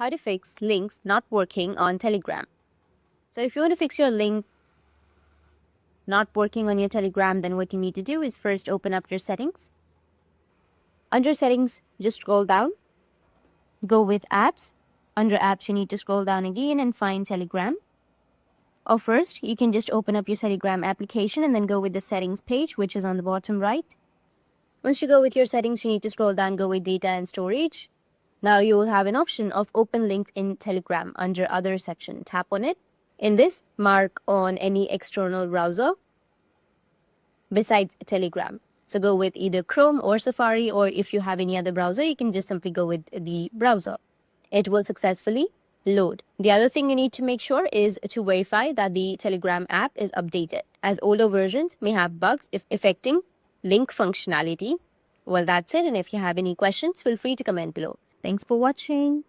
how to fix links not working on Telegram. So if you want to fix your link not working on your Telegram, then what you need to do is first open up your settings. Under settings, just scroll down, go with apps. Under apps, you need to scroll down again and find Telegram. Or first, you can just open up your Telegram application and then go with the settings page, which is on the bottom right. Once you go with your settings, you need to scroll down, go with data and storage. Now you will have an option of open links in Telegram under other section. Tap on it. In this, mark on any external browser besides Telegram. So go with either Chrome or Safari, or if you have any other browser, you can just simply go with the browser. It will successfully load. The other thing you need to make sure is to verify that the Telegram app is updated, as older versions may have bugs affecting link functionality. Well, that's it. And if you have any questions, feel free to comment below. Thanks for watching.